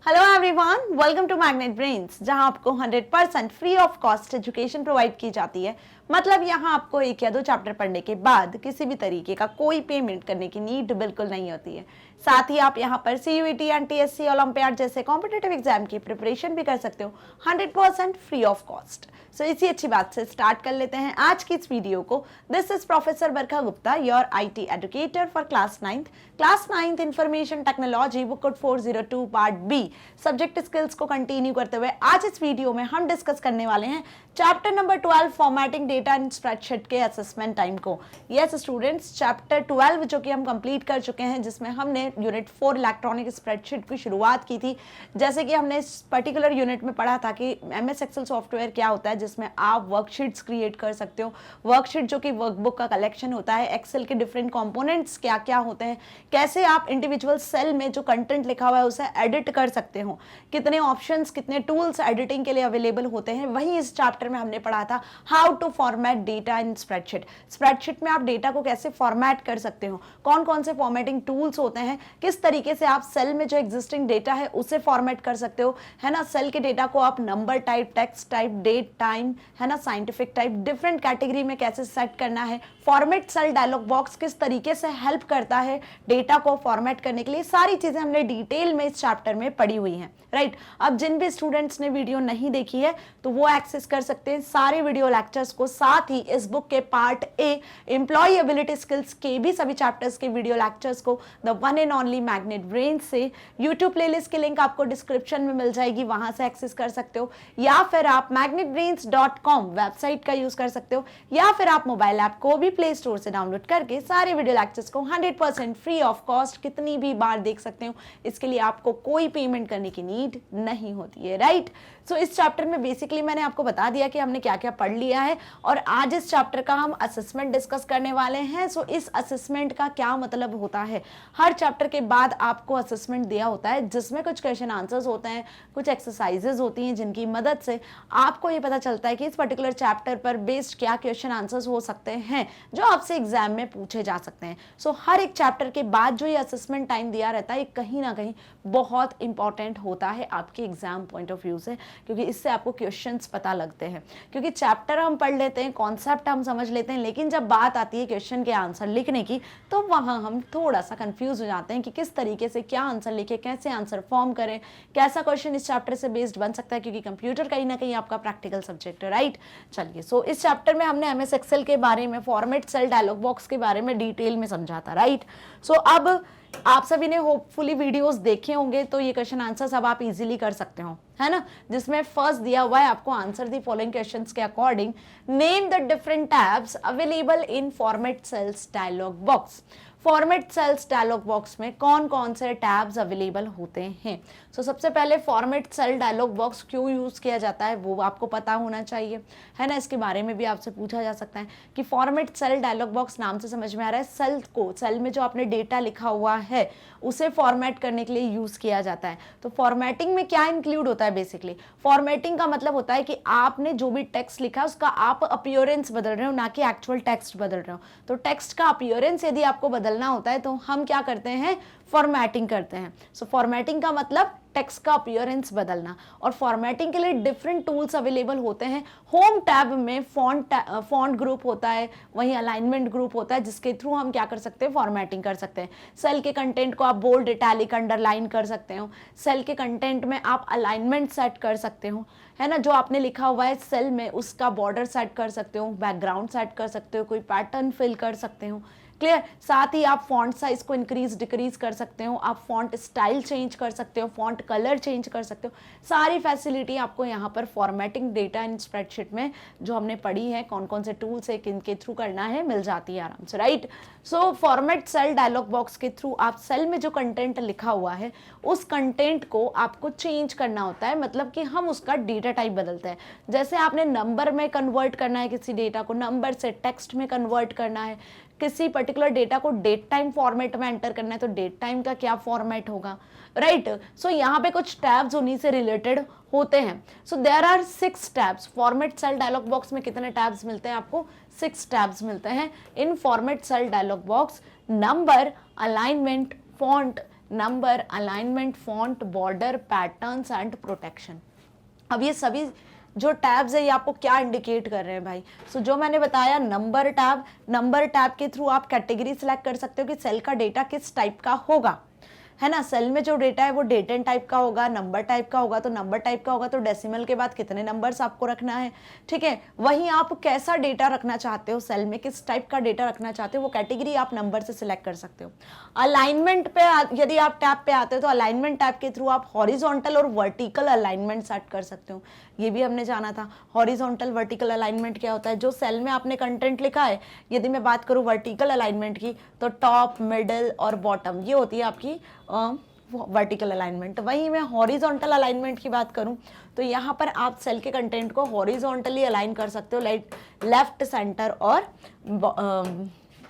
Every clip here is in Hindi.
Hello everyone, welcome to Magnet Brains, जहां आपको 100% free of cost education provide की जाती है। मतलब यहाँ आपको एक या दो चैप्टर पढ़ने के बाद किसी भी तरीके का कोई पेमेंट करने की नीड बिल्कुल नहीं होती है। साथ ही आप यहाँ पर सीयूईटी, एनटीएससी, ओलंपियाड जैसे कॉम्पिटिटिव एग्जाम की प्रिपरेशन भी कर सकते हो 100% फ्री ऑफ कॉस्ट। सो इसी अच्छी बात से स्टार्ट कर लेते हैं आज की इस वीडियो को। This is professor Barkha Gupta, your IT educator for class 9th information technology, book code 402 part B. Subject skills को कंटिन्यू करते हुए आज इस वीडियो में हम डिस्कस करने वाले हैं chapter number 12 formatting data in spreadsheet के असेसमेंट टाइम को। यस स्टूडेंट्स, चैप्टर 12 जो कि हम कंप्लीट कर चुके हैं, जिसमें हमने यूनिट 4 इलेक्ट्रॉनिक स्प्रेडशीट की शुरुआत की थी। जैसे कि हमने इस पर्टिकुलर यूनिट में पढ़ा था कि एमएस एक्सेल सॉफ्टवेयर क्या होता है, जिसमें आप वर्कशीट्स क्रिएट कर सकते हो। वर्कशीट जो कि वर्कबुक का कलेक्शन होता है। एक्सेल के डिफरेंट कंपोनेंट्स क्या क्या होते हैं, कैसे आप इंडिविजुअल सेल में जो कंटेंट लिखा हुआ है उसे एडिट कर सकते हो, कितने ऑप्शंस, कितने टूल्स एडिटिंग के लिए अवेलेबल होते हैं। वहीं इस चैप्टर में हमने पढ़ा था how to format data in spreadsheet. Spreadsheet में आप डेटा को कैसे फॉर्मेट कर सकते हो, कौन कौन से फॉर्मेटिंग टूल्स होते हैं, किस तरीके से आप सेल में जो एग्जिस्टिंग डेटा है उसे फॉर्मेट कर सकते हो, है ना। सेल के डेटा को आप number type, text type, date time, है ना, साइंटिफिक टाइप, डिफरेंट कैटेगरी में कैसे सेट करना है। फॉर्मेट सेल डायलॉग बॉक्स किस तरीके से हेल्प करता है डेटा को फॉर्मेट करने के लिए, सारी चीजें हमने डिटेल में इस चैप्टर में पढ़ी हुई हैं, राइट। अब जिन भी स्टूडेंट्स ने वीडियो नहीं देखी है तो वो एक्सेस कर सकते हैं सारे वीडियो लेक्चर्स को। साथ ही इस बुक के part A employability skills के भी सभी चैप्टर्स के वीडियो लेक्चर्स को the one and only Magnet Brain से यूट्यूब प्लेलिस्ट की लिंक आपको डिस्क्रिप्शन में मिल जाएगी, वहां से एक्सेस कर सकते हो। या फिर आप magnetbrains.com वेबसाइट का यूज कर सकते हो, या फिर आप मोबाइल ऐप को भी प्ले स्टोर से डाउनलोड करके सारे वीडियो लेक्चर्स को 100% फ्री ऑफ कॉस्ट कितनी भी बार देख सकते हो। इसके लिए आपको कोई पेमेंट करने की नीड नहीं होती है, राइट। सो इस चैप्टर में बेसिकली मैंने आपको बता दिया कि हमने क्या क्या पढ़ लिया है, और आज इस चैप्टर का हम असेसमेंट डिस्कस करने वाले हैं। सो इस असेसमेंट का क्या मतलब होता है, हर चैप्टर के बाद आपको असेसमेंट दिया होता है, जिसमें कुछ क्वेश्चन आंसर्स होते हैं, कुछ एक्सरसाइजेज होती हैं, जिनकी मदद से आपको ये पता चलता है कि इस पर्टिकुलर चैप्टर पर बेस्ड क्या क्वेश्चन आंसर्स हो सकते हैं जो आपसे एग्जाम में पूछे जा सकते हैं। सो हर एक चैप्टर के बाद जो ये असेसमेंट टाइम दिया रहता है, कहीं ना कहीं बहुत इंपॉर्टेंट होता है आपके एग्जाम पॉइंट ऑफ व्यू से, क्योंकि इससे आपको क्वेश्चंस पता लगते हैं। क्योंकि चैप्टर हम पढ़ लेते हैं, कॉन्सेप्ट हम समझ लेते हैं, लेकिन जब बात आती है क्वेश्चन के आंसर लिखने की तो वहां हम थोड़ा सा कंफ्यूज हो जाते हैं कि किस तरीके से क्या आंसर लिखे, कैसे आंसर फॉर्म करें, कैसा क्वेश्चन इस चैप्टर से बेस्ड बन सकता है, क्योंकि कंप्यूटर कहीं ना कहीं आपका प्रैक्टिकल सब्जेक्ट है, राइट। चलिए, सो इस चैप्टर में हमने एमएस एक्सेल के बारे में, फॉर्मेट सेल डायलॉग बॉक्स के बारे में डिटेल में समझा था, राइट। सो अब आप सभी ने होपफुली वीडियोस देखे होंगे, तो ये क्वेश्चन आंसर सब आप इजीली कर सकते हो, है ना। जिसमें फर्स्ट दिया हुआ है आपको आंसर दी फॉलोइंग क्वेश्चंस के according, name the different tabs available in format cells dialog box. Format cells dialog box में कौन कौन से टैब्स अवेलेबल होते हैं। सो सबसे पहले फॉर्मेट सेल डायलॉग बॉक्स क्यों यूज किया जाता है वो आपको पता होना चाहिए, है ना। इसके बारे में भी आपसे पूछा जा सकता है कि फॉर्मेट सेल डायलॉग बॉक्स नाम से समझ में आ रहा है, सेल को, सेल में जो आपने डेटा लिखा हुआ है उसे फॉर्मेट करने के लिए यूज किया जाता है। तो फॉर्मेटिंग में क्या इंक्लूड होता है, बेसिकली फॉर्मेटिंग का मतलब होता है कि आपने जो भी टेक्स्ट लिखा है उसका आप अपीयरेंस बदल रहे हो, ना कि एक्चुअल टेक्स्ट बदल रहे हो। तो टेक्स्ट का अपीयरेंस यदि आपको बदलना होता है तो हम क्या करते हैं, फॉर्मेटिंग करते हैं। सो फॉर्मेटिंग का मतलब टेक्स्ट का अपीयरेंस बदलना, और फॉर्मेटिंग के लिए डिफरेंट टूल्स अवेलेबल होते हैं। होम टैब में फॉन्ट ग्रुप होता है, वहीं अलाइनमेंट ग्रुप होता है, जिसके थ्रू हम क्या कर सकते हैं, फॉर्मेटिंग कर सकते हैं। सेल के कंटेंट को आप बोल्ड, इटैलिक, अंडरलाइन कर सकते हो। सेल के कंटेंट में आप अलाइनमेंट सेट कर सकते हो, है ना। जो आपने लिखा हुआ है सेल में उसका बॉर्डर सेट कर सकते हो, बैकग्राउंड सेट कर सकते हो, कोई पैटर्न फिल कर सकते हो, क्लियर। साथ ही आप फॉन्ट साइज को इंक्रीज डिक्रीज कर सकते हो, आप फॉन्ट स्टाइल चेंज कर सकते हो, फॉन्ट कलर चेंज कर सकते हो। सारी फैसिलिटी आपको यहाँ पर फॉर्मेटिंग डेटा इन स्प्रेडशीट में जो हमने पढ़ी है, कौन कौन से टूल्स है, किन के थ्रू करना है, मिल जाती है आराम से, राइट। सो फॉर्मेट सेल डायलॉग बॉक्स के थ्रू आप सेल में जो कंटेंट लिखा हुआ है उस कंटेंट को आपको चेंज करना होता है, मतलब कि हम उसका डेटा टाइप बदलते हैं। जैसे आपने नंबर में कन्वर्ट करना है किसी डेटा को, नंबर से टेक्स्ट में कन्वर्ट करना है, किसी पर्टिकुलर डेटा को डेट टाइम फॉर्मेट में एंटर करना है तो डेट टाइम का क्या फॉर्मेट होगा, राइट। सो यहाँ पे कुछ टैब्स उन्हीं से रिलेटेड होते हैं। So there are 6 tabs. Format cell dialog box में कितने टैब्स मिलते हैं आपको, 6 टैब्स मिलते हैं in format cell dialog box. Number, alignment, font, number, alignment, font, border, patterns and protection. अब ये सभी जो टैब्स है ये आपको क्या इंडिकेट कर रहे हैं भाई? सो जो मैंने बताया नंबर टैब के थ्रू आप कैटेगरी सिलेक्ट कर सकते हो कि सेल का डेटा किस टाइप का होगा, है ना। सेल में जो डेटा है वो डेट एंड टाइप का होगा, नंबर टाइप का होगा, तो नंबर टाइप का होगा तो डेसिमल के बाद कितने नंबर्स आपको रखना है, ठीक है। वहीं आप कैसा डेटा रखना चाहते हो, सेल में किस टाइप का डेटा रखना चाहते हो, वो कैटेगरी आप नंबर से सिलेक्ट कर सकते हो। अलाइनमेंट पे यदि आप टैब पे आते हो तो अलाइनमेंट टैब के थ्रू आप हॉरिजॉन्टल और वर्टिकल अलाइनमेंट सेट कर सकते हो। ये भी हमने जाना था। हॉरिजॉन्टल वर्टिकल अलाइनमेंट क्या होता है? जो सेल में आपने कंटेंट लिखा है, यदि मैं बात करूं वर्टिकल अलाइनमेंट की, तो टॉप, मिडिल और बॉटम, ये होती है आपकी वर्टिकल अलाइनमेंट। वहीं मैं हॉरिजॉन्टल अलाइनमेंट की बात करूं तो यहाँ पर आप सेल के कंटेंट को हॉरिजॉन्टली अलाइन कर सकते हो, लाइक लेफ्ट, सेंटर और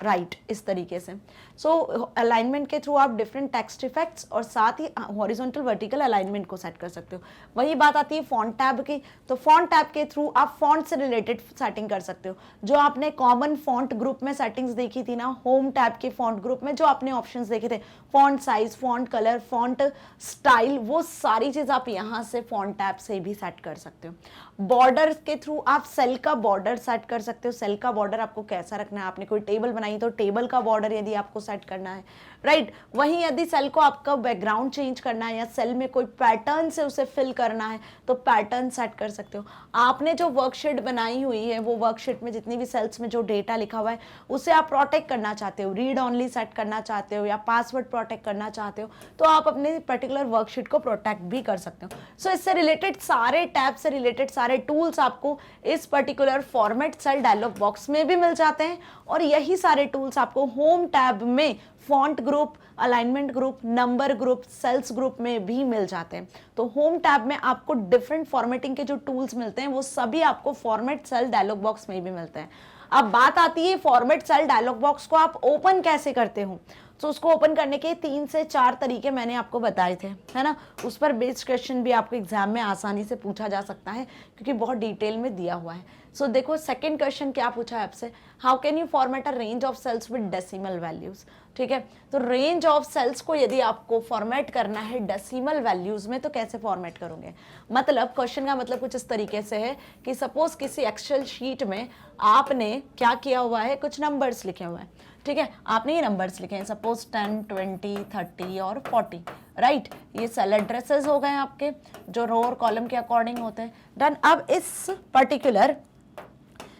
राइट, इस तरीके से। सो अलाइनमेंट के थ्रू आप डिफरेंट टेक्स्ट इफेक्ट्स और साथ ही हॉरिजॉन्टल वर्टिकल अलाइनमेंट को सेट कर सकते हो। वही बात आती है फॉन्ट टैब की, तो फॉन्ट टैब के थ्रू आप फॉन्ट से रिलेटेड सेटिंग कर सकते हो। जो आपने कॉमन फॉन्ट ग्रुप में सेटिंग्स देखी थी ना, होम टैब के फॉन्ट ग्रुप में जो आपने ऑप्शंस देखे थे, font size, font colour, font style, वो सारी चीज आप यहाँ से फॉन्ट टैब से भी सेट कर सकते हो। बॉर्डर के थ्रू आप सेल का बॉर्डर सेट कर सकते हो। सेल का बॉर्डर आपको कैसा रखना है, आपने कोई टेबल बनाई तो टेबल का बॉर्डर यदि आपको सेट करना है, राइट। वहीं यदि सेल को आपका बैकग्राउंड चेंज करना है या सेल में कोई पैटर्न से उसे फिल करना है तो पैटर्न सेट कर सकते हो। आपने जो वर्कशीट बनाई हुई है, वो वर्कशीट में जितनी भी सेल्स में जो डेटा लिखा हुआ है उसे आप प्रोटेक्ट करना चाहते हो, रीड ऑनली सेट करना चाहते हो या पासवर्ड प्रोटेक्ट करना चाहते हो, तो आप अपने पर्टिकुलर वर्कशीट को प्रोटेक्ट भी कर सकते हो। सो इससे रिलेटेड सारे टैब से रिलेटेड सारे टूल्स आपको इस particular format cell dialog box में भी मिल जाते हैं, और यही सारे टूल्स आपको होम टैब में font group, alignment group, number group, cells group में भी मिल जाते हैं। तो होम टैब में आपको डिफरेंट फॉर्मेटिंग के जो टूल्स मिलते हैं वो सभी आपको फॉर्मेट सेल डायलॉग बॉक्स में भी मिलते हैं। अब बात आती है फॉर्मेट सेल डायलॉग बॉक्स को आप ओपन कैसे करते हो। तो उसको ओपन करने के 3 से 4 तरीके मैंने आपको बताए थे, है ना। उस पर बेस्ड क्वेश्चन भी आपको एग्जाम में आसानी से पूछा जा सकता है क्योंकि बहुत डिटेल में दिया हुआ है। सो देखो सेकंड क्वेश्चन क्या पूछा है आपसे, how can you format a range of cells with decimal values. ठीक है, तो रेंज ऑफ सेल्स को यदि आपको फॉर्मेट करना है डेसिमल वैल्यूज में तो कैसे फॉर्मेट करोगे। मतलब क्वेश्चन का मतलब कुछ इस तरीके से है कि सपोज किसी एक्सेल शीट में आपने क्या किया हुआ है, कुछ नंबर्स लिखे हुए हैं, ठीक है। आपने ये नंबर्स लिखे हैं सपोज 10, 20, 30 और 40, राइट। ये सेल एड्रेसेस हो गए आपके जो रो और कॉलम के अकॉर्डिंग होते हैं। डन। अब इस पर्टिकुलर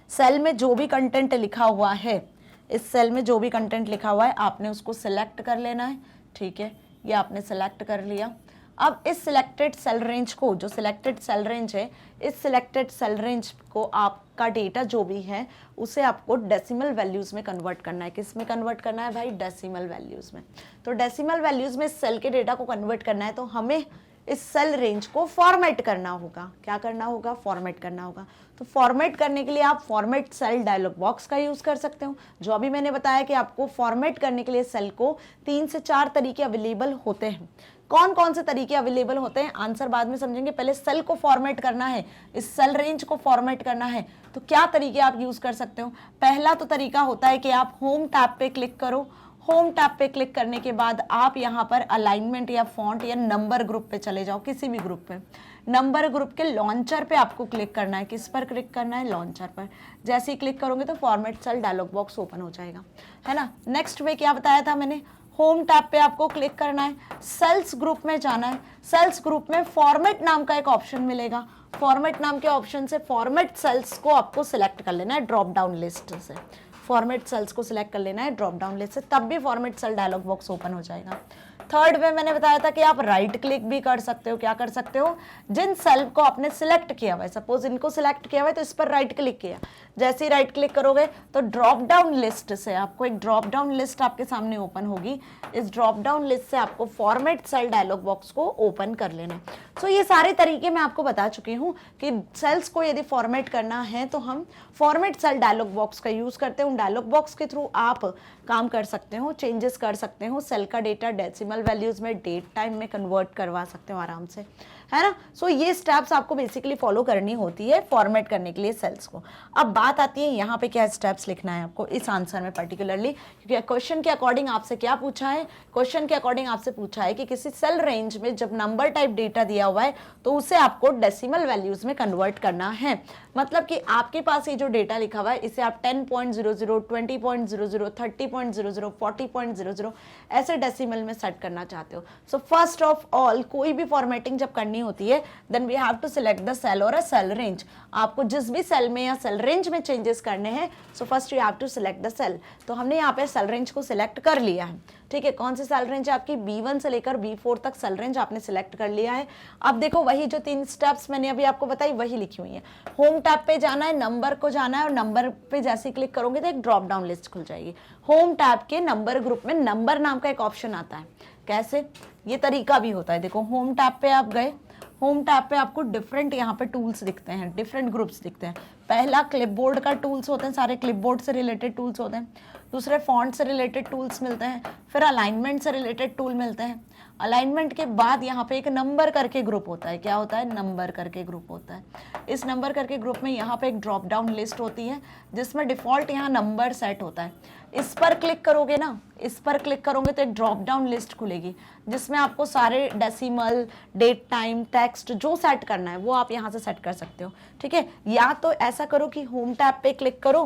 सेल में जो भी कंटेंट लिखा हुआ है, इस सेल में जो भी कंटेंट लिखा हुआ है आपने उसको सिलेक्ट कर लेना है, ठीक है। ये आपने सिलेक्ट कर लिया। अब इस सिलेक्टेड सेल रेंज को, जो सिलेक्टेड सेल रेंज है, इस सिलेक्टेड सेल रेंज को आपका डेटा जो भी है उसे आपको डेसिमल वैल्यूज में कन्वर्ट करना है। किस में कन्वर्ट करना है भाई? डेसिमल वैल्यूज में। तो डेसिमल वैल्यूज में सेल के डेटा को कन्वर्ट करना है तो हमें इस सेल रेंज को फॉर्मेट करना होगा। क्या करना होगा? फॉर्मेट करना होगा। तो फॉर्मेट करने के लिए आप फॉर्मेट सेल डायलॉग बॉक्स का यूज कर सकते हो। जो अभी मैंने बताया कि आपको फॉर्मेट करने के लिए सेल को 3 से 4 तरीके अवेलेबल होते हैं। कौन कौन से तरीके अवेलेबल होते हैं आंसर बाद में समझेंगे। पहले सेल को फॉर्मेट करना है, इस सेल रेंज को फॉर्मेट करना है तो क्या तरीके आप यूज कर सकते हो। पहला तो तरीका होता है कि आप होम टैब पे क्लिक करो। होम टैब पे क्लिक करने के बाद आप यहाँ पर अलाइनमेंट या फॉन्ट या नंबर ग्रुप पे चले जाओ, किसी भी ग्रुप पे। नंबर ग्रुप के लॉन्चर पे आपको क्लिक करना है। किस पर क्लिक करना है? लॉन्चर पर। जैसे ही क्लिक करोगे तो format cell dialog box open हो जाएगा, है ना। नेक्स्ट वे क्या बताया था मैंने? होम टैब पे आपको क्लिक करना है, सेल्स ग्रुप में जाना है। सेल्स ग्रुप में फॉर्मेट नाम का एक ऑप्शन मिलेगा। फॉर्मेट नाम के ऑप्शन से फॉर्मेट सेल्स को आपको सिलेक्ट कर लेना है ड्रॉप डाउन लिस्ट से। फॉर्मेट सेल्स को सिलेक्ट कर लेना है ड्रॉप डाउन लिस्ट से, तब भी format cell dialog box open हो जाएगा। थर्ड वे मैंने बताया था कि आप राइट क्लिक भी कर सकते हो। क्या कर सकते हो? जिन सेल को आपने सिलेक्ट किया हुआ है, सपोज इनको सिलेक्ट किया हुआ है तो इस पर राइट क्लिक किया। जैसे ही राइट क्लिक करोगे तो ड्रॉप डाउन लिस्ट से आपको एक ड्रॉप डाउन लिस्ट आपके सामने ओपन होगी। इस ड्रॉप डाउन लिस्ट से आपको फॉर्मेट सेल डायलॉग बॉक्स को ओपन कर लेना है। सो ये सारे तरीके मैं आपको बता चुकी हूँ कि सेल्स को यदि फॉर्मेट करना है तो हम फॉर्मेट सेल डायलॉग बॉक्स का यूज करते हैं। उन डायलॉग बॉक्स के थ्रू आप काम कर सकते हो, चेंजेस कर सकते हो, सेल का डेटा डेसिमल वैल्यूज में, डेट टाइम में कन्वर्ट करवा सकते हो आराम से, है ना। सो ये स्टेप्स आपको बेसिकली फॉलो करनी होती है फॉर्मेट करने के लिए सेल्स को। अब बात आती है यहाँ पे क्या स्टेप्स लिखना है आपको इस आंसर में पर्टिकुलरली, क्योंकि क्वेश्चन के अकॉर्डिंग आपसे क्या पूछा है, क्वेश्चन के अकॉर्डिंग आपसे पूछा है कि किसी सेल रेंज में जब नंबर टाइप डेटा दिया हुआ है तो उसे आपको डेसिमल वैल्यूज में कन्वर्ट करना है। मतलब कि आपके पास ये जो डेटा लिखा हुआ है इसे आप 10.00, 20.00, 30.00, 40.00 ऐसे डेसिमल में सेट करना चाहते हो। सो फर्स्ट ऑफ ऑल कोई भी फॉर्मेटिंग जब करनी होती है then we have to select the cell और अ सेल रेंज। आपको जिस भी सेल में या सेल रेंज में चेंजेस करने हैं so first you have to select the cell. तो हमने यहाँ पे सेल रेंज को सिलेक्ट कर लिया है, ठीक है। कौन सी सेल रेंज है आपकी, B1 से लेकर B4 तक सेल रेंज आपने सिलेक्ट कर लिया है। अब देखो वही जो 3 स्टेप्स मैंने अभी आपको बताई वही लिखी हुई है। होम टैब पे जाना है, नंबर को जाना है और नंबर पे जैसे क्लिक करोगे तो एक ड्रॉप डाउन लिस्ट खुल जाएगी। होम टैब के नंबर ग्रुप में नंबर नाम का एक ऑप्शन आता है। कैसे, ये तरीका भी होता है। देखो होम टैब पे आप गए, होम टैब पे आपको डिफरेंट यहाँ पे टूल्स दिखते हैं, डिफरेंट ग्रुप्स दिखते हैं। पहला क्लिपबोर्ड का टूल्स होते हैं, सारे क्लिपबोर्ड से रिलेटेड टूल्स होते हैं। दूसरे फॉन्ट से रिलेटेड टूल्स मिलते हैं, फिर अलाइनमेंट से रिलेटेड टूल मिलते हैं। अलाइनमेंट के बाद यहाँ पे एक नंबर करके ग्रुप होता है। क्या होता है, नंबर करके ग्रुप होता है। इस नंबर करके ग्रुप में यहाँ पे एक ड्रॉप डाउन लिस्ट होती है जिसमें डिफॉल्ट यहाँ नंबर सेट होता है। इस पर क्लिक करोगे ना, इस पर क्लिक करोगे तो एक ड्रॉप डाउन लिस्ट खुलेगी जिसमें आपको सारे डेसिमल, डेट टाइम, टेक्स्ट जो सेट करना है वो आप यहाँ से सेट कर सकते हो, ठीक है। या तो ऐसा करो कि होम टैब पे क्लिक करो,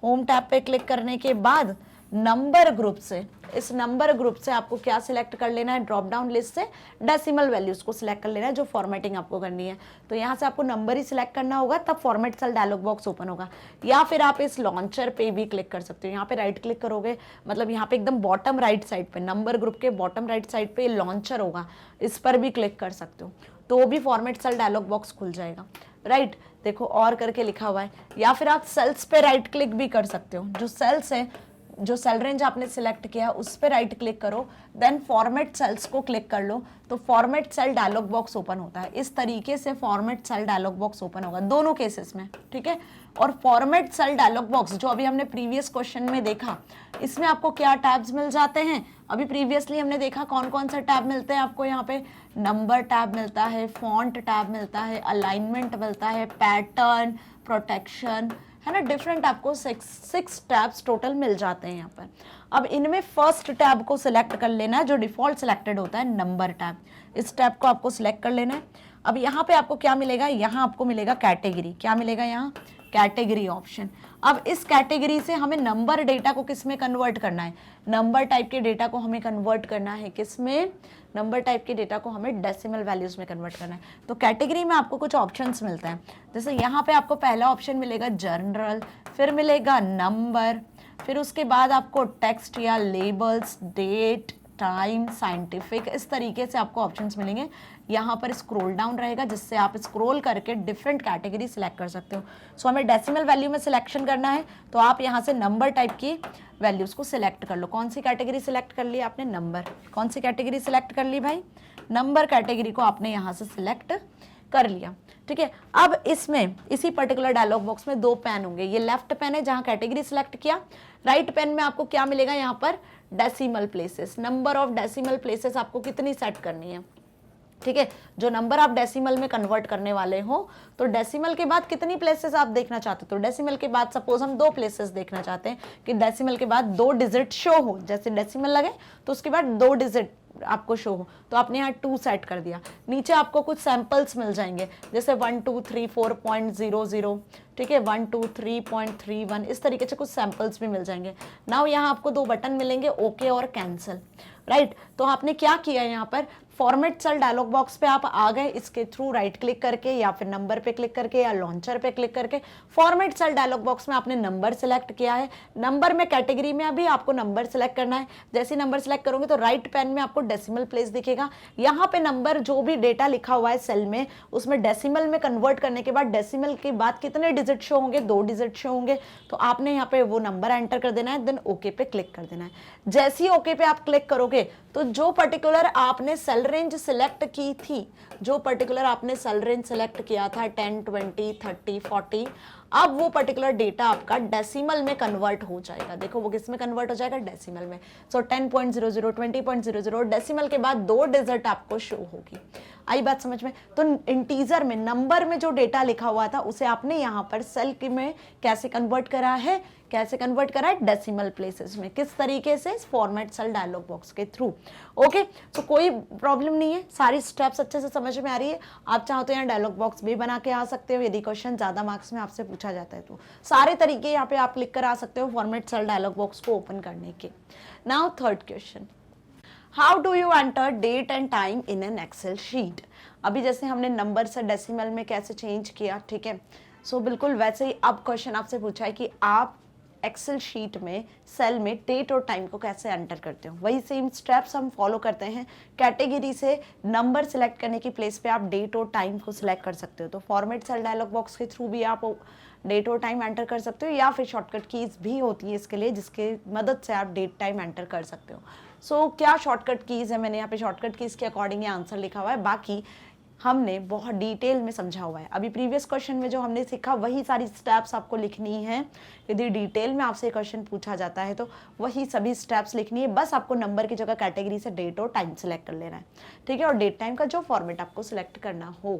होम टैब पे क्लिक करने के बाद नंबर ग्रुप से, इस नंबर ग्रुप से आपको क्या सिलेक्ट कर लेना है, ड्रॉप डाउन लिस्ट से डेसिमल वैल्यूज को सिलेक्ट कर लेना है जो फॉर्मेटिंग आपको करनी है। तो यहाँ से आपको नंबर ही सिलेक्ट करना होगा, तब format cell dialog box open होगा। या फिर आप इस लॉन्चर पे भी क्लिक कर सकते हो। यहाँ पे राइट क्लिक करोगे, मतलब यहाँ पे एकदम बॉटम राइट साइड पे, नंबर ग्रुप के बॉटम राइट साइड पे लॉन्चर होगा, इस पर भी क्लिक कर सकते हो तो भी फॉर्मेट सेल डायलॉग बॉक्स खुल जाएगा, राइट। देखो और करके लिखा हुआ है। या फिर आप सेल्स पे राइट क्लिक भी कर सकते हो, जो सेल्स है, जो सेल रेंज आपने सिलेक्ट किया उस पर राइट क्लिक करो, देन फॉर्मेट सेल्स को क्लिक कर लो तो format cell dialog box open होता है। इस तरीके से format cell dialog box open होगा दोनों केसेस में, ठीक है। और फॉर्मेट सेल डायलॉग बॉक्स जो अभी हमने प्रीवियस क्वेश्चन में देखा, इसमें आपको क्या टैब्स मिल जाते हैं, अभी प्रीवियसली हमने देखा कौन कौन सा टैब मिलते हैं आपको। यहाँ पे नंबर टैब मिलता है, फॉन्ट टैब मिलता है, अलाइनमेंट मिलता है, पैटर्न, प्रोटेक्शन, है ना। डिफरेंट आपको 6 टैब्स टोटल मिल जाते हैं यहाँ पर। अब इनमें फर्स्ट टैब को सिलेक्ट कर लेना है जो डिफॉल्ट सिलेक्टेड होता है, नंबर टैब। इस टैब को आपको सिलेक्ट कर लेना है। अब यहाँ पे आपको क्या मिलेगा, यहाँ आपको मिलेगा कैटेगरी। क्या मिलेगा यहाँ, कैटेगरी ऑप्शन। अब इस कैटेगरी से हमें नंबर डेटा को किस में कन्वर्ट करना है, नंबर टाइप के डेटा को हमें कन्वर्ट करना है किस में, नंबर टाइप के डेटा को हमें डेसिमल वैल्यूज में कन्वर्ट करना है। तो कैटेगरी में आपको कुछ ऑप्शंस मिलते हैं। जैसे यहाँ पे आपको पहला ऑप्शन मिलेगा जनरल, फिर मिलेगा नंबर, फिर उसके बाद आपको टेक्स्ट या लेबल्स, डेट, टाइम, साइंटिफिक, इस तरीके से आपको ऑप्शंस मिलेंगे। यहाँ पर स्क्रॉल डाउन रहेगा जिससे आप स्क्रॉल करके डिफरेंट कैटेगरी सिलेक्ट कर सकते हो। सो हमें डेसिमल वैल्यू में सिलेक्शन करना है तो आप यहाँ से नंबर टाइप की वैल्यूज को सिलेक्ट कर लो। कौन सी कैटेगरी सिलेक्ट कर ली आपने, नंबर। कौन सी कैटेगरी सिलेक्ट कर ली भाई, नंबर कैटेगरी को आपने यहाँ से सिलेक्ट कर लिया, ठीक है। अब इसमें इसी पर्टिकुलर डायलॉग बॉक्स में 2 पेन होंगे। ये लेफ्ट पेन है जहाँ कैटेगरी सिलेक्ट किया, राइट पेन में आपको क्या मिलेगा, यहाँ पर decimal places, number of decimal places आपको कितनी सेट करनी है, ठीक है। जो नंबर आप डेसिमल में कन्वर्ट करने वाले हो तो डेसिमल के बाद कितनी प्लेसेस आप देखना चाहते हो, तो डेसिमल के बाद सपोज हम 2 प्लेसेस देखना चाहते हैं कि डेसिमल के बाद 2 डिजिट शो हो, जैसे डेसिमल लगे तो उसके बाद 2 डिजिट आपको शो हो, तो आपने यहाँ 2 सेट कर दिया। नीचे आपको कुछ सैंपल्स मिल जाएंगे जैसे 1 2 3 4.00, ठीक है, 1 2 3.31, इस तरीके से कुछ सैंपल्स भी मिल जाएंगे। नाउ यहाँ आपको 2 बटन मिलेंगे, ओके और कैंसिल, राइट। तो आपने क्या किया, यहाँ पर फॉर्मेट सेल डायलॉग बॉक्स पे आप आ गए, इसके थ्रू राइट क्लिक करके या फिर नंबर पे क्लिक करके या लॉन्चर पे क्लिक करके फॉर्मेट सेल डायलॉग बॉक्स में आपने नंबर सेलेक्ट किया है। नंबर में कैटेगरी में अभी आपको नंबर सेलेक्ट करना है। जैसे नंबर सेलेक्ट करोगे तो राइट पैन में आपको डेसिमल प्लेस दिखेगा। यहाँ पे नंबर जो भी डेटा लिखा हुआ है सेल में उसमें डेसिमल में कन्वर्ट करने के बाद डेसिमल के बाद कितने डिजिट शो होंगे, 2 डिजिट शो होंगे। तो आपने यहाँ पे वो नंबर एंटर कर देना है, देन ओके पे क्लिक कर देना है। जैसे ही ओके पे आप क्लिक करोगे तो जो पर्टिकुलर आपने सेल रेंज सिलेक्ट की थी, जो पर्टिकुलर आपने सेल रेंज सिलेक्ट किया था 10, 20, 30, 40, अब वो पर्टिकुलर डेटा आपका डेसिमल में कन्वर्ट हो जाएगा। देखो वो किस में कन्वर्ट हो जाएगा, डेसिमल में। सो 10.00, 20.00, डेसिमल के बाद 2 डिजिट आपको शो होगी। आई बात समझ में? तो इंटीजर में, नंबर में जो डेटा लिखा हुआ था उसे आपने यहाँ पर सेल में कैसे कन्वर्ट करा है, कैसे कन्वर्ट करा है, डेसिमल प्लेसेस में। किस तरीके से? फॉर्मेट सेल डायलॉग बॉक्स के थ्रू। ओके, तो कोई प्रॉब्लम नहीं है, सारी स्टेप्स अच्छे से समझ में आ रही है। आप चाहो तो यहाँ डायलॉग बॉक्स भी बना के आ सकते हो, यदि क्वेश्चन ज्यादा मार्क्स में आपसे पूछा जाता है तो सारे तरीके यहाँ पे आप लिख कर आ सकते हो फॉर्मेट सेल डायलॉग बॉक्स को ओपन करने के। Now third question, how do you enter date and time in an Excel sheet. अभी जैसे हमने नंबर से डेसिमल में कैसे चेंज किया, ठीक है, सो बिल्कुल वैसे ही अब क्वेश्चन आपसे पूछा है कि आप एक्सेल शीट में सेल में डेट और टाइम को कैसे एंटर करते हो। वही सेम स्टेप्स हम फॉलो करते हैं। कैटेगरी से नंबर सिलेक्ट करने की प्लेस पे आप डेट और टाइम को सिलेक्ट कर सकते हो, तो फॉर्मेट सेल डायलॉग बॉक्स के थ्रू भी आप डेट और टाइम एंटर कर सकते हो, या फिर शॉर्टकट कीज भी होती है इसके लिए जिसके मदद से आप डेट टाइम एंटर कर सकते हो। सो क्या शॉर्टकट कीज है, मैंने यहाँ पे शॉर्टकट कीज के अकॉर्डिंग ये आंसर लिखा हुआ है, बाकी हमने बहुत डिटेल में समझा हुआ है। अभी प्रीवियस क्वेश्चन में जो हमने सीखा वही सारी स्टेप्स आपको लिखनी है। यदि डिटेल में आपसे क्वेश्चन पूछा जाता है तो वही सभी स्टेप्स लिखनी है, बस आपको नंबर की जगह कैटेगरी से डेट और टाइम सेलेक्ट कर लेना है, ठीक है, और डेट टाइम का जो फॉर्मेट आपको सिलेक्ट करना हो।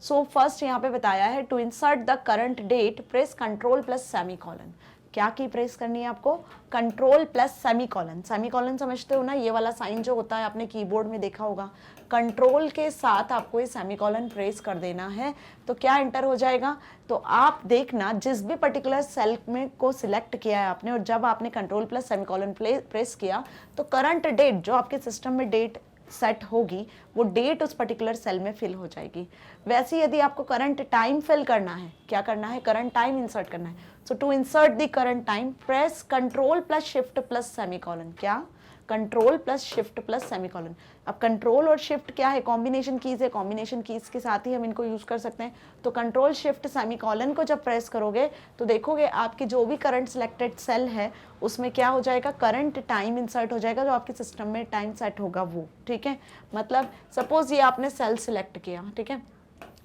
सो फर्स्ट यहाँ पे बताया है, to insert the current date press control plus semicolon. क्या की प्रेस करनी है आपको, कंट्रोल प्लस सेमीकोलन। सेमीकोलन समझते हो ना, ये वाला साइन जो होता है आपने कीबोर्ड में देखा होगा, कंट्रोल के साथ आपको ये सेमीकोलन प्रेस कर देना है, तो क्या एंटर हो जाएगा। तो आप देखना जिस भी पर्टिकुलर सेल में को सिलेक्ट किया है आपने, और जब आपने कंट्रोल प्लस सेमीकोलन प्रेस किया तो करंट डेट जो आपके सिस्टम में डेट सेट होगी वो डेट उस पर्टिकुलर सेल में फिल हो जाएगी। वैसे यदि आपको करंट टाइम फिल करना है, क्या करना है, करंट टाइम इंसर्ट करना है। So to insert the current time press control plus shift plus semicolon. क्या, control plus shift plus semicolon. अब कंट्रोल और शिफ्ट क्या है, कॉम्बिनेशन कीज है, कॉम्बिनेशन कीज के साथ ही हम इनको यूज कर सकते हैं। तो कंट्रोल शिफ्ट सेमीकोलन को जब प्रेस करोगे तो देखोगे आपकी जो भी करंट सिलेक्टेड सेल है उसमें क्या हो जाएगा, करंट टाइम इंसर्ट हो जाएगा, जो आपके सिस्टम में टाइम सेट होगा वो, ठीक है। मतलब सपोज ये आपने सेल सिलेक्ट किया, ठीक है,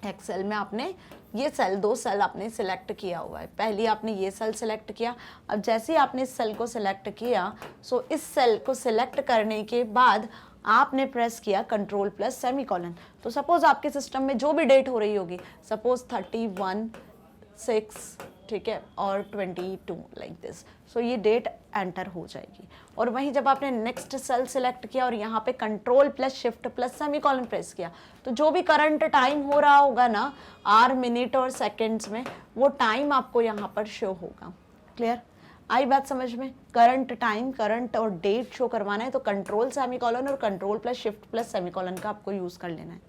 एक्सेल में आपने ये सेल, 2 सेल आपने सिलेक्ट किया हुआ है। पहले आपने ये सेल सिलेक्ट किया, अब जैसे ही आपने इस सेल को सिलेक्ट किया, सो इस सेल को सिलेक्ट करने के बाद आपने प्रेस किया कंट्रोल प्लस सेमीकोलन। तो सपोज आपके सिस्टम में जो भी डेट हो रही होगी, सपोज 31, 6, ठीक है, और 22 लाइक दिस, सो ये डेट एंटर हो जाएगी। और वहीं जब आपने नेक्स्ट सेल सिलेक्ट किया और यहाँ पे control plus shift plus semicolon press किया, तो जो भी करंट टाइम हो रहा होगा ना, आवर, मिनट और सेकंड्स में, वो टाइम आपको यहाँ पर शो होगा। क्लियर, आई बात समझ में? करंट टाइम, करंट और डेट शो करवाना है तो कंट्रोल सेमीकोलन और control plus shift plus semicolon का आपको यूज कर लेना है।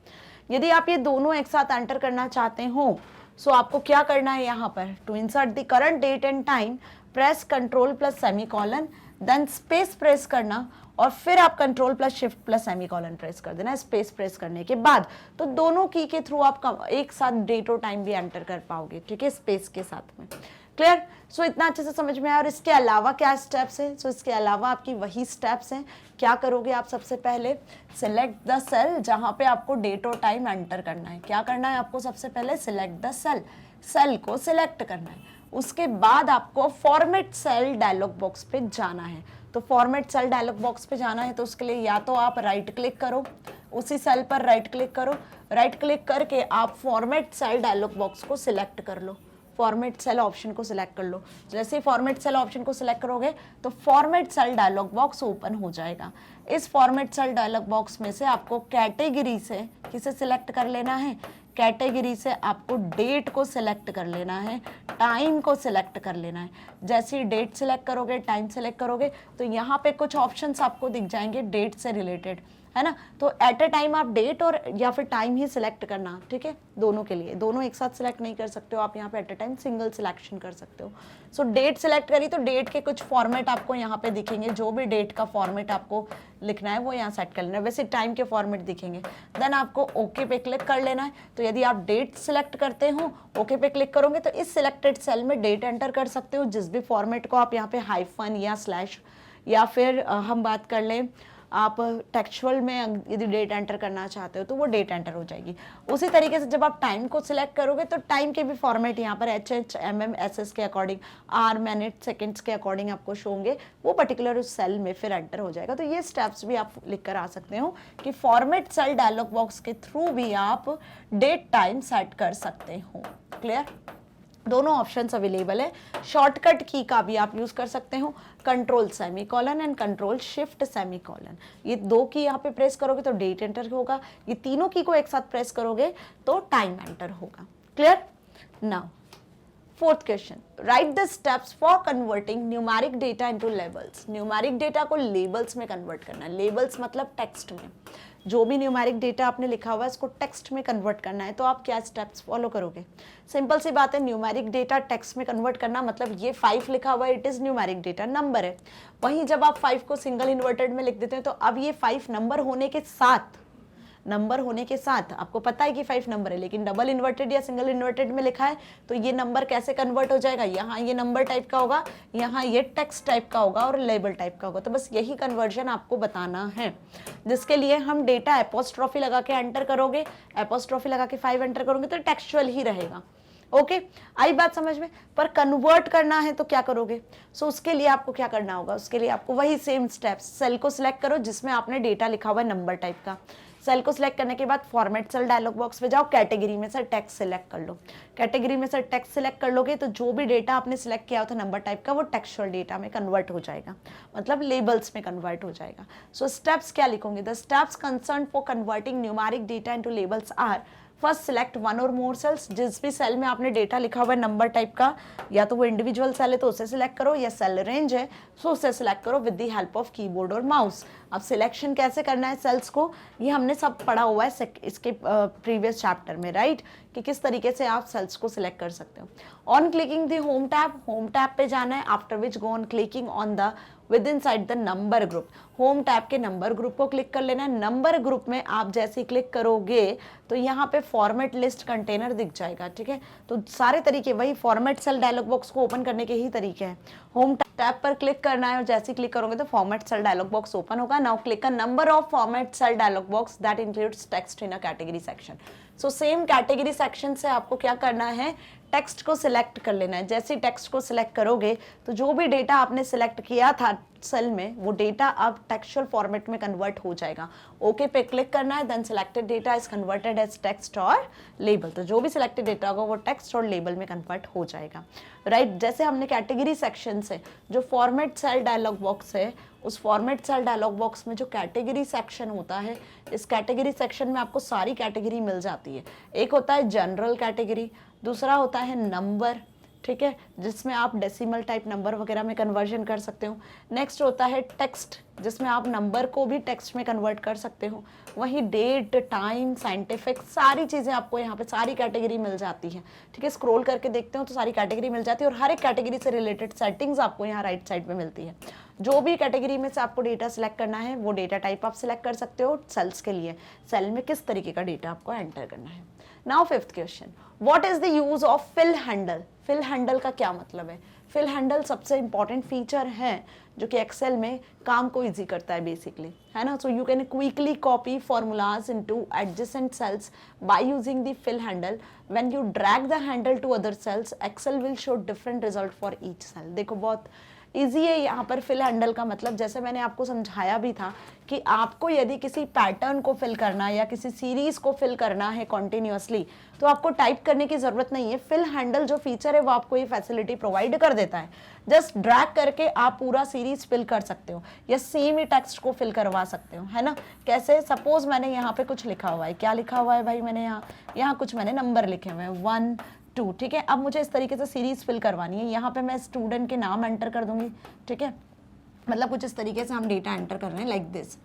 यदि आप ये दोनों एक साथ एंटर करना चाहते हो, सो आपको क्या करना है, यहाँ पर to insert the current date and time press control plus semicolon, then space press करना, और फिर आप control plus shift plus semicolon press कर देना स्पेस प्रेस करने के बाद। तो दोनों की के थ्रू आप एक साथ डेट और टाइम भी एंटर कर पाओगे, ठीक है, स्पेस के साथ में। क्लियर, सो इतना अच्छे से समझ में आया। और इसके अलावा क्या स्टेप्स हैं, सो इसके अलावा आपकी वही स्टेप्स हैं। क्या करोगे आप, सबसे पहले सिलेक्ट द सेल जहां पे आपको डेट और टाइम एंटर करना है। क्या करना है आपको, सबसे पहले सिलेक्ट द सेल, सेल को सिलेक्ट करना है। उसके बाद आपको फॉर्मेट सेल डायलॉग बॉक्स पे जाना है। तो फॉर्मेट सेल डायलॉग बॉक्स पे जाना है तो उसके लिए या तो आप राइट क्लिक करो, उसी सेल पर राइट क्लिक करो, राइट क्लिक करके आप फॉर्मेट सेल डायलॉग बॉक्स को सिलेक्ट कर लो, फॉर्मेट सेल ऑप्शन को सिलेक्ट कर लो। जैसे ही फॉर्मेट सेल ऑप्शन को सिलेक्ट करोगे तो format cell dialog box open हो जाएगा। इस फॉर्मेट सेल डायलॉग बॉक्स में से आपको कैटेगरी से किसे सिलेक्ट कर लेना है, कैटेगरी से आपको डेट को सिलेक्ट कर लेना है, टाइम को सिलेक्ट कर लेना है। जैसे ही डेट सिलेक्ट करोगे, टाइम सिलेक्ट करोगे तो यहाँ पे कुछ ऑप्शंस आपको दिख जाएंगे डेट से रिलेटेड, है ना। तो एट अ टाइम आप डेट और या फिर टाइम ही सिलेक्ट करना, ठीक है, दोनों के लिए, दोनों एक साथ सिलेक्ट नहीं कर सकते हो आप, यहाँ पे at a time single selection कर सकते हो। सो डेट सिलेक्ट करी तो डेट के कुछ फॉर्मेट आपको यहाँ पे दिखेंगे, जो भी डेट का फॉर्मेट आपको लिखना है वो यहाँ सेट कर लेना है, वैसे टाइम के फॉर्मेट दिखेंगे। देन आपको ओके पे क्लिक कर लेना है। तो यदि आप डेट सिलेक्ट करते हो, ओके पे क्लिक करोगे तो इस सिलेक्टेड सेल में डेट एंटर कर सकते हो, जिस भी फॉर्मेट को आप यहाँ पे हाइफन या स्लैश, या फिर हम बात कर लें आप टेक्सचुअल में यदि डेट एंटर करना चाहते हो तो वो डेट एंटर हो जाएगी। उसी तरीके से जब आप टाइम को सिलेक्ट करोगे तो टाइम के भी फॉर्मेट यहाँ पर HH, MM, SS के अकॉर्डिंग, आर, मिनट, सेकेंड्स के अकॉर्डिंग आपको शो होंगे, वो पर्टिकुलर उस सेल में फिर एंटर हो जाएगा। तो ये स्टेप्स भी आप लिख कर आ सकते हो कि फॉर्मेट सेल डायलॉग बॉक्स के थ्रू भी आप डेट टाइम सेट कर सकते हो। क्लियर? दोनों ऑप्शंस अवेलेबल है। शॉर्टकट की का भी आप यूज कर सकते हो, control semicolon and control shift semicolon. ये 2 की यहाँ पे प्रेस करोगे तो डेट एंटर होगा, ये तीनों की को एक साथ प्रेस करोगे तो टाइम एंटर होगा। Clear? Now fourth question, right the steps for converting numeric data into labels. Numeric data को लेबल्स में कन्वर्ट करना है। लेबल्स मतलब टेक्स्ट में। जो भी न्यूमेरिक डेटा आपने लिखा हुआ है इसको टेक्स्ट में कन्वर्ट करना है, तो आप क्या स्टेप्स फॉलो करोगे? सिंपल सी बात है, न्यूमेरिक डेटा टेक्स्ट में कन्वर्ट करना मतलब ये 5 लिखा हुआ है, it is numeric data, number है। वहीं जब आप 5 को सिंगल इन्वर्टेड में लिख देते हैं तो अब ये 5 नंबर होने के साथ आपको पता है कि 5 नंबर है, लेकिन डबल इन्वर्टेड या सिंगल इन्वर्टेड में लिखा है तो ये नंबर कैसे कन्वर्ट हो जाएगा? यहाँ ये नंबर टाइप का होगा, यहाँ ये टेक्स्ट टाइप का होगा और लेबल टाइप का होगा। तो बस यही कन्वर्जन आपको बताना है, जिसके लिए हम डेटा एपोस्ट्रॉफी लगा के एंटर करोगे, एपोस्ट्रॉफी लगा के 5 एंटर करोगे तो टेक्सचुअल ही रहेगा। ओके, आई बात समझ में? पर कन्वर्ट करना है तो क्या करोगे? सो उसके लिए आपको क्या करना होगा? उसके लिए आपको वही सेम स्टेप्स, सेल को सिलेक्ट करो जिसमें आपने डेटा लिखा हुआ है नंबर टाइप का। सेल को सिलेक्ट करने के बाद फॉर्मेट सेल डायलॉग बॉक्स में जाओ, कैटेगरी में से टेक्स्ट सिलेक्ट कर लो। कैटेगरी में से टेक्स्ट सिलेक्ट कर लोगे तो जो भी डेटा आपने सिलेक्ट किया होता नंबर टाइप का वो टेक्सचुअल डेटा में कन्वर्ट हो जाएगा, मतलब लेबल्स में कन्वर्ट हो जाएगा। सो स्टेप्स क्या लिखोगे? The steps concern for converting numeric data into labels are, first select 1 और मोर सेल्स। जिस भी सेल में आपने डेटा लिखा हुआ है नंबर टाइप का, या तो वो इंडिविजुअल सेल है तो उसे सिलेक्ट करो, या सेल रेंज है तो उसे सिलेक्ट करो with the help of keyboard और माउस। अब सिलेक्शन कैसे करना है सेल्स को, ये हमने सब पढ़ा हुआ है इसके प्रीवियस चैप्टर में, राइट, कि किस तरीके से आप सेल्स को सिलेक्ट कर सकते हो। On clicking the home tab पे जाना है, after which go on clicking on the with in side the number group. Home tab के नंबर ग्रुप को क्लिक कर लेना है। नंबर ग्रुप में आप जैसे ही क्लिक करोगे तो यहाँ पे फॉर्मेट लिस्ट कंटेनर दिख जाएगा, ठीक है। तो सारे तरीके वही फॉर्मेट सेल डायलॉग बॉक्स को ओपन करने के ही तरीके हैं। होम टैब पर क्लिक करना है और जैसे ही क्लिक करोगे तो format cell dialog box open होगा। Now click a number of format cell dialog box that includes text in a category section. So same category section से आपको क्या करना है, टेक्स्ट को सिलेक्ट कर लेना है। जैसे ही टेक्स्ट को सिलेक्ट करोगे तो जो भी डेटा आपने सिलेक्ट किया था सेल में वो डेटा अब टेक्सचुअल फॉर्मेट में कन्वर्ट हो जाएगा। ओके पे क्लिक करना है, then selected data is converted as text और लेबल। तो जो भी सिलेक्टेड डेटा होगा वो टेक्स्ट और लेबल में कन्वर्ट हो जाएगा, राइट। जैसे हमने कैटेगरी सेक्शन से जो फॉर्मेट सेल डायलॉग बॉक्स है, उस फॉर्मेट सेल डायलॉग बॉक्स में जो कैटेगरी सेक्शन होता है, इस कैटेगरी सेक्शन में आपको सारी कैटेगरी मिल जाती है। एक होता है जनरल कैटेगरी, दूसरा होता है नंबर, ठीक है, जिसमें आप डेसिमल टाइप नंबर वगैरह में कन्वर्जन कर सकते हो। नेक्स्ट होता है टेक्स्ट, जिसमें आप नंबर को भी टेक्स्ट में कन्वर्ट कर सकते हो। वहीं डेट, टाइम, साइंटिफिक, सारी चीज़ें आपको यहाँ पे सारी कैटेगरी मिल जाती है, ठीक है। स्क्रॉल करके देखते हो तो सारी कैटेगरी मिल जाती है और हर एक कैटेगरी से रिलेटेड सेटिंग्स आपको यहाँ राइट साइड में मिलती है। जो भी कैटेगरी में से आपको डेटा सिलेक्ट करना है वो डेटा टाइप आप सिलेक्ट कर सकते हो। सेल्स के लिए सेल में किस तरीके का डेटा आपको एंटर करना है। Now fifth question, what is the use of fill handle. Fill handle का क्या मतलब है? फिल हैंडल सबसे इंपॉर्टेंट फीचर है जो कि एक्सेल में काम को इजी करता है बेसिकली, है ना। So you can quickly copy formulas into adjacent cells by using the fill handle. When you drag the handle to other cells, Excel will show different result for each cell. देखो बहुत ईजी है यहाँ पर फिल हैंडल का मतलब, जैसे मैंने आपको समझाया भी था कि आपको यदि किसी पैटर्न को फिल करना है या किसी सीरीज को फिल करना है कॉन्टिन्यूअसली, तो आपको टाइप करने की जरूरत नहीं है। फिल हैंडल जो फीचर है वो आपको ये फैसिलिटी प्रोवाइड कर देता है। जस्ट ड्रैग करके आप पूरा सीरीज फिल कर सकते हो या सेम ही टेक्स्ट को फिल करवा सकते हो, है ना। कैसे? सपोज मैंने यहाँ पे कुछ लिखा हुआ है, क्या लिखा हुआ है भाई, मैंने यहाँ कुछ मैंने नंबर लिखे हुए हैं 1 2, ठीक है। अब मुझे इस तरीके से सीरीज फिल करवानी है। यहाँ पे मैं स्टूडेंट के नाम एंटर कर दूंगी, ठीक है। मतलब कुछ इस तरीके से हम डेटा एंटर कर रहे हैं लाइक दिस।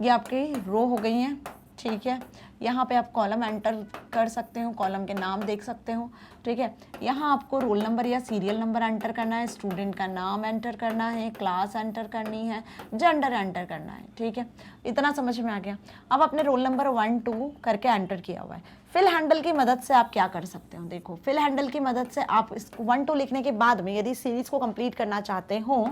ये आपकी रो हो गई हैं, ठीक है। यहाँ पे आप कॉलम एंटर कर सकते हो, कॉलम के नाम देख सकते हो, ठीक है। यहाँ आपको रोल नंबर या सीरियल नंबर एंटर करना है, स्टूडेंट का नाम एंटर करना है, क्लास एंटर करनी है, जेंडर एंटर करना है, ठीक है। इतना समझ में आ गया। अब आपने रोल नंबर 1 2 करके एंटर किया हुआ है। फिल हैंडल की मदद से आप क्या कर सकते हो? देखो, फिल हैंडल की मदद से आप इस 1 2 लिखने के बाद में यदि सीरीज को कंप्लीट करना चाहते हो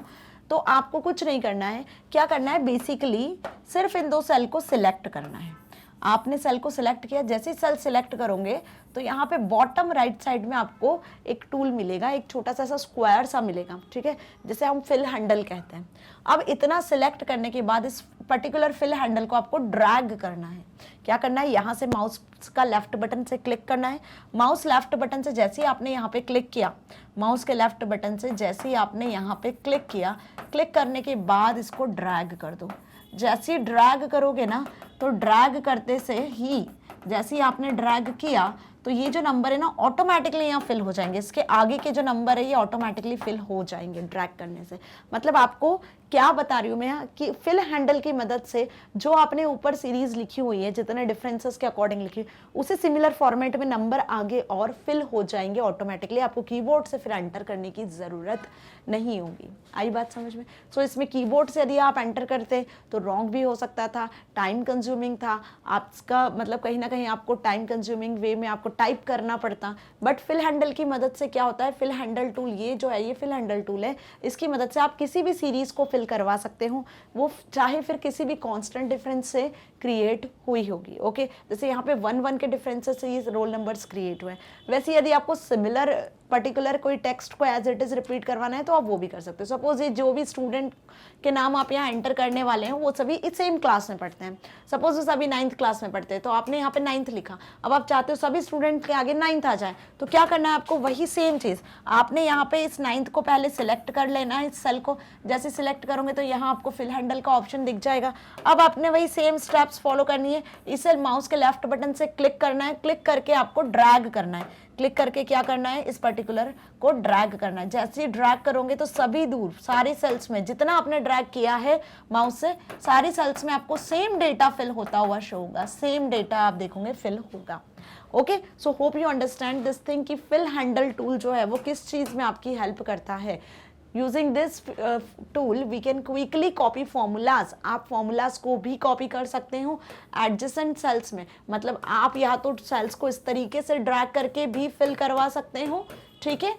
तो आपको कुछ नहीं करना है, क्या करना है, बेसिकली सिर्फ इन 2 सेल को सिलेक्ट करना है। आपने सेल को सिलेक्ट किया, जैसे ही सेल सिलेक्ट करोगे तो यहाँ पे बॉटम राइट साइड में आपको एक टूल मिलेगा, एक छोटा सा स्क्वायर सा मिलेगा, ठीक है, जिसे हम फिल हैंडल कहते हैं। अब इतना सिलेक्ट करने के बाद इस पर्टिकुलर फिल हैंडल को आपको ड्रैग करना है। क्या करना है, यहाँ से माउस का लेफ्ट बटन से क्लिक करना है। माउस लेफ्ट बटन से जैसे ही आपने यहाँ पे क्लिक किया, माउस के लेफ्ट बटन से जैसे ही आपने यहाँ पे क्लिक किया, क्लिक करने के बाद इसको ड्रैग कर दो। जैसे ही ड्रैग करोगे ना, तो ड्रैग करते से ही जैसे ही आपने ड्रैग किया तो ये जो नंबर है ना ऑटोमेटिकली यहाँ फिल हो जाएंगे। इसके आगे के जो नंबर है ये ऑटोमेटिकली फिल हो जाएंगे ड्रैग करने से। मतलब आपको क्या बता रही हूँ मैं कि फिल हैंडल की मदद से जो आपने ऊपर सीरीज लिखी हुई है, जितने डिफरेंसेस के अकॉर्डिंग लिखी, उसे सिमिलर फॉर्मेट में नंबर आगे और फिल हो जाएंगे ऑटोमेटिकली। आपको कीबोर्ड से फिर एंटर करने की ज़रूरत नहीं होगी। आई बात समझ में? सो इसमें कीबोर्ड से यदि आप एंटर करते तो रॉन्ग भी हो सकता था, टाइम कंज्यूमिंग था आपका, मतलब कहीं ना कहीं आपको टाइम कंज्यूमिंग वे में आपको टाइप करना पड़ता। बट फिल हैंडल की मदद से क्या होता है, फिल हैंडल टूल, ये जो है ये फिल हैंडल टूल है, इसकी मदद से आप किसी भी सीरीज को फिल करवा सकते हो, वो चाहे फिर किसी भी कांस्टेंट डिफरेंस से क्रिएट हुई होगी। ओके, जैसे यहाँ पे 1 1 के डिफरेंसेस से ये रोल नंबर्स क्रिएट हुए हैं। वैसे यदि आपको सिमिलर पर्टिकुलर कोई टेक्स्ट को एज इट इज रिपीट करवाना है तो आप वो भी कर सकते हो। सपोज ये जो भी स्टूडेंट के नाम आप यहाँ एंटर करने वाले हैं वो सभी इस सेम क्लास में पढ़ते हैं। सपोज वो सभी 9th क्लास में पढ़ते हैं, तो आपने यहाँ पे 9th लिखा। अब आप चाहते हो सभी स्टूडेंट के आगे 9th आ जाए, तो क्या करना है आपको, वही सेम चीज़ आपने यहाँ पे इस 9th को पहले सिलेक्ट कर लेना है। इस सेल को जैसे सिलेक्ट करोगे तो यहाँ आपको फिल हैंडल का ऑप्शन दिख जाएगा। अब आपने वही सेम स्टेप्स फॉलो करनी है। इसे माउस के लेफ्ट बटन से क्लिक करना है, क्लिक करके आपको ड्रैग करना है। क्लिक करके क्या करना है, इस पर्टिकुलर को ड्रैग करना है। जैसे ही ड्रैग करोगे तो सभी दूर सारी सेल्स में जितना आपने ड्रैग किया है माउस से, सारी सेल्स में आपको सेम डेटा फिल होता हुआ शो होगा, सेम डेटा आप देखोगे फिल होगा। Okay, so hope you understand this thing कि फिल हैंडल टूल जो है वो किस चीज में आपकी हेल्प करता है। Using this tool we can quickly copy formulas. आप फॉर्मूलाज को भी कॉपी कर सकते हो एडजेसेंट सेल्स में। मतलब आप या तो सेल्स को इस तरीके से ड्रैग करके भी फिल करवा सकते हो, ठीक है,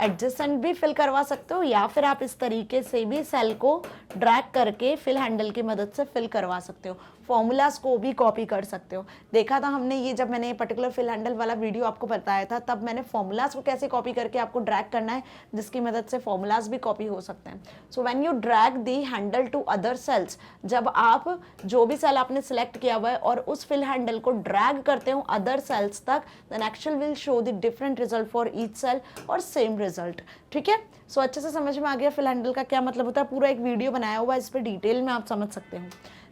एडजेसेंट भी फिल करवा सकते हो, या फिर आप इस तरीके से भी सेल को ड्रैग करके फिल हैंडल की मदद से फिल करवा सकते हो। फॉर्मूलाज को भी कॉपी कर सकते हो। देखा था हमने ये, जब मैंने पर्टिकुलर फिल हैंडल वाला वीडियो आपको बताया था, तब मैंने फॉर्मूलाज को कैसे कॉपी करके आपको ड्रैग करना है, जिसकी मदद से फॉर्मूलाज भी कॉपी हो सकते हैं। So when you drag the handle to other cells, जब आप जो भी सेल आपने सिलेक्ट किया हुआ है और उस फिल हैंडल को ड्रैग करते हो अदर सेल्स तक, then actual will show the different result for each cell और सेम रिजल्ट। ठीक है, सो अच्छे से समझ में आ गया फिल हैंडल का क्या मतलब होता है। पूरा एक वीडियो बनाया हुआ है, इस पर डिटेल में आप समझ सकते हो।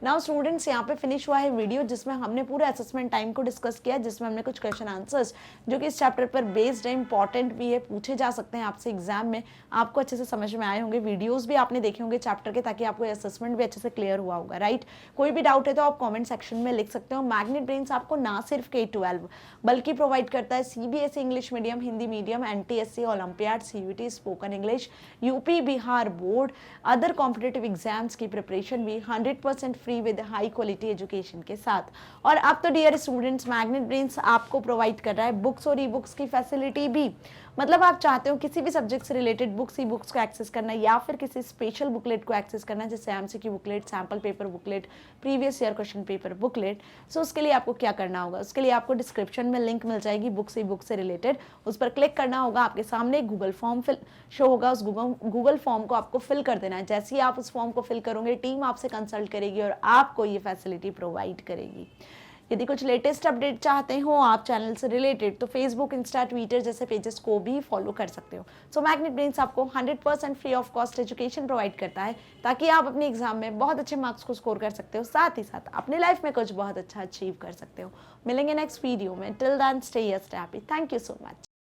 नाउ स्टूडेंट्स, यहाँ पे फिनिश हुआ है वीडियो जिसमें हमने पूरे असेसमेंट टाइम को डिस्कस किया, जिसमें हमने कुछ क्वेश्चन आंसर्स जो कि इस चैप्टर पर बेस्ड है, इंपॉर्टेंट भी है, पूछे जा सकते हैं आपसे एग्जाम में, आपको अच्छे से समझ में आए होंगे। वीडियोस भी आपने देखे होंगे चैप्टर के, ताकि आपको असेसमेंट भी अच्छे से क्लियर हुआ होगा, राइट। कोई भी डाउट है तो आप कॉमेंट सेक्शन में लिख सकते हो। मैग्नेट ब्रेन्स आपको ना सिर्फ K-12 बल्कि प्रोवाइड करता है CBSE English medium, Hindi medium, NTSC, olympiad, CUT, spoken English, UP Bihar board, other competitive exams की प्रिपरेशन भी 100% free with high quality education के साथ। और अब तो डियर स्टूडेंट्स, मैग्नेट ब्रेन्स आपको प्रोवाइड कर रहा है बुक्स और ई बुक्स की फैसिलिटी भी। मतलब आप चाहते हो किसी भी सब्जेक्ट से रिलेटेड बुक्स, ई बुक्स को एक्सेस करना, या फिर किसी स्पेशल बुकलेट को एक्सेस करना, जैसे MCQ booklet, sample paper booklet, previous year question paper booklet. So उसके लिए आपको क्या करना होगा, उसके लिए आपको डिस्क्रिप्शन में लिंक मिल जाएगी बुक्स, ई बुक से रिलेटेड, उस पर क्लिक करना होगा। आपके सामने गूगल फॉर्म फिल शो होगा, उस गूगल फॉर्म को आपको फिल कर देना है। जैसे ही आप उस फॉर्म को फिल करोगे, टीम आपसे कंसल्ट करेगी और आपको ये फैसिलिटी प्रोवाइड करेगी। यदि कुछ लेटेस्ट अपडेट चाहते हो आप चैनल से रिलेटेड, तो फेसबुक, इंस्टा, ट्विटर जैसे पेजेस को भी फॉलो कर सकते हो। सो मैग्नेट ब्रेन्स आपको 100% free of cost education provide करता है, ताकि आप अपने एग्जाम में बहुत अच्छे मार्क्स को स्कोर कर सकते हो, साथ ही साथ अपने लाइफ में कुछ बहुत अच्छा अचीव कर सकते हो। मिलेंगे नेक्स्ट वीडियो में। Till then stay happy. Thank you so much.